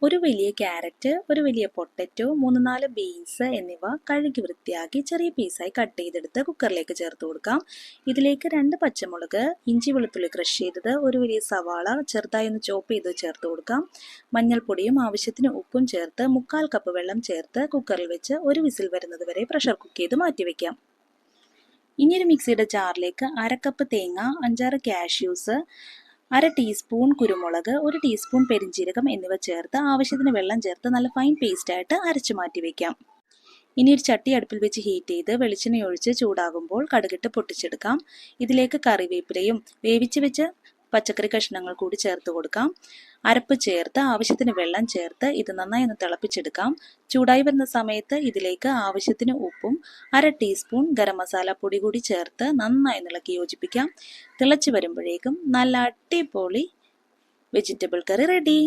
ഒരു വലിയ ക്യാരറ്റ്, ഒരു വലിയ പൊട്ടറ്റോ, 3-4 ബീൻസ് എന്നിവ കഴുകി വൃത്തിയാക്കി ചെറിയ പീസായി കട്ട് ചെയ്തെടുത്ത് കുക്കറിലേക്ക് ചേർത്ത് കൊടുക്കാം. ഇതിലേക്ക് 2 പച്ചമുളക്, ഇഞ്ചി വെളുത്തുള്ളി ക്രഷ് ചെയ്തത്, ഒരു വലിയ സവാള ചെറുതായി ഒന്ന് ചോപ്പ് ചെയ്ത് ചേർത്ത് കൊടുക്കാം. മഞ്ഞൾപ്പൊടിയും ആവശ്യത്തിന് ഉപ്പും ചേർത്ത് 3/4 കപ്പ് വെള്ളം ചേർത്ത് കുക്കറിൽ വെച്ച് ഒരു വിസിൽ വരുന്നത് വരെ പ്രഷർ കുക്ക് ചെയ്ത് മാറ്റിവെക്കാം. ഇനി ഒരു മിക്സിയുടെ ജാറിലേക്ക് 1/2 കപ്പ് തേങ്ങ, 5-6 കാഷ്യൂസ്, 1/2 ടീസ്പൂൺ കുരുമുളക്, 1 ടീസ്പൂൺ പെരിഞ്ജീരകം എന്നിവ ചേർത്ത് ആവശ്യത്തിന് വെള്ളം ചേർത്ത് നല്ല ഫൈൻ പേസ്റ്റായിട്ട് അരച്ചു മാറ്റി വയ്ക്കാം. ഇനി ഒരു ചട്ടി അടുപ്പിൽ വെച്ച് ഹീറ്റ് ചെയ്ത് വെളിച്ചെണ്ണ ഒഴിച്ച് ചൂടാകുമ്പോൾ കടുകിട്ട് പൊട്ടിച്ചെടുക്കാം. ഇതിലേക്ക് കറിവേപ്പിലയും വേവിച്ച് വെച്ച് പച്ചക്കറി കഷ്ണങ്ങൾ കൂടി ചേർത്ത് കൊടുക്കാം. അരപ്പ് ചേർത്ത് ആവശ്യത്തിന് വെള്ളം ചേർത്ത് ഇത് നന്നായി ഒന്ന് തിളപ്പിച്ചെടുക്കാം. ചൂടായി വരുന്ന സമയത്ത് ഇതിലേക്ക് ആവശ്യത്തിന് ഉപ്പും 1/2 ടീസ്പൂൺ ഗരം മസാല പൊടി കൂടി ചേർത്ത് നന്നായി ഇളക്കി യോജിപ്പിക്കാം. തിളച്ച് വരുമ്പോഴേക്കും നല്ല അടിപൊളി വെജിറ്റബിൾ കറി റെഡി.